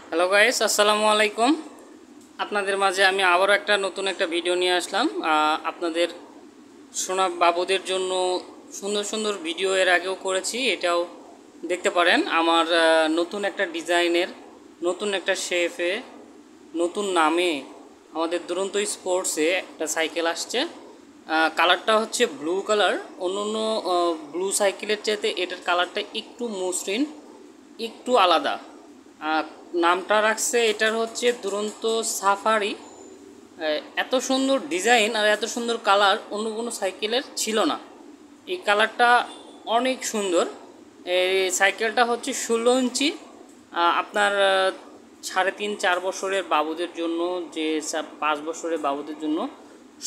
Hello guys, আসসালামু আলাইকুম। আপনাদের মাঝে আমি আবারও একটা নতুন একটা ভিডিও নিয়ে আসলাম। আপনাদের সোনা বাবুদের জন্য সুন্দর সুন্দর ভিডিও এর আগেও করেছি, এটাও দেখতে পারেন। আমার নতুন একটা ডিজাইনের, নতুন একটা শেপে, নতুন নামে আমাদের দুরন্ত স্পোর্টসে একটা সাইকেল আসছে। কালারটা হচ্ছে ব্লু কালার। অন্য অন্য ব্লু সাইকেলের চাইতে এটার কালারটা একটু মসৃণ, একটু আলাদা। নামটা রাখছে এটার হচ্ছে দুরন্ত সাফারি। এত সুন্দর ডিজাইন আর এত সুন্দর কালার অন্য কোনো সাইকেলের ছিল না। এই কালারটা অনেক সুন্দর। এই সাইকেলটা হচ্ছে 16 ইঞ্চি। আপনার 3.5-4 বছরের বাবুদের জন্য, যে 5 বছরের বাবুদের জন্য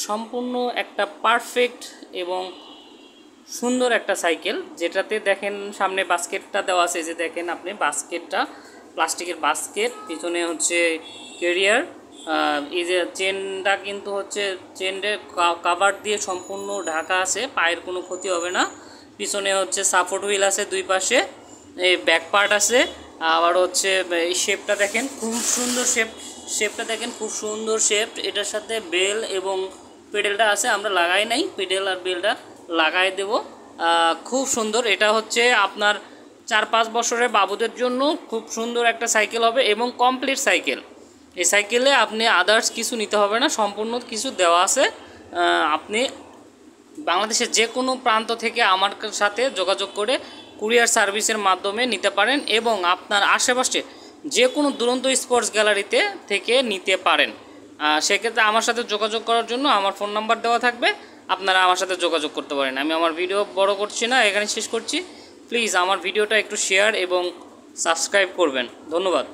সম্পূর্ণ একটা পারফেক্ট এবং সুন্দর একটা সাইকেল। যেটাতে দেখেন সামনে বাস্কেটটা দেওয়া আছে, যে দেখেন আপনি বাস্কেটটা প্লাস্টিকের বাস্কেট, পিছনে হচ্ছে ক্যারিয়ার। এই যে চেনটা কিন্তু হচ্ছে চেনের কাভার দিয়ে সম্পূর্ণ ঢাকা আছে, পায়ের কোনো ক্ষতি হবে না। পিছনে হচ্ছে সাপোর্ট হুইল আছে দুই পাশে, এই ব্যাক পার্ট আছে। আবার হচ্ছে এই শেপটা দেখেন খুব সুন্দর শেপটা দেখেন খুব সুন্দর শেপ। এটার সাথে বেল এবং পেডেলটা আছে, আমরা লাগাই নাই, পেডেল আর বেলটা লাগাই দেব। খুব সুন্দর। এটা হচ্ছে আপনার 4-5 বছরের বাবুদের জন্য খুব সুন্দর একটা সাইকেল হবে এবং কমপ্লিট সাইকেল। এই সাইকেলে আপনি আদার্স কিছু নিতে হবে না, সম্পূর্ণ কিছু দেওয়া আছে। আপনি বাংলাদেশের যে কোনো প্রান্ত থেকে আমার সাথে যোগাযোগ করে কুরিয়ার সার্ভিসের মাধ্যমে নিতে পারেন এবং আপনার আশেপাশে যে কোনো দুরন্ত স্পোর্টস গ্যালারিতে থেকে নিতে পারেন। সেক্ষেত্রে আমার সাথে যোগাযোগ করার জন্য আমার ফোন নাম্বার দেওয়া থাকবে, আপনারা আমার সাথে যোগাযোগ করতে পারেন। আমি আমার ভিডিও বড় করছি না, এখানে শেষ করছি। প্লিজ আমার ভিডিওটা একটু শেয়ার এবং সাবস্ক্রাইব করবেন। ধন্যবাদ।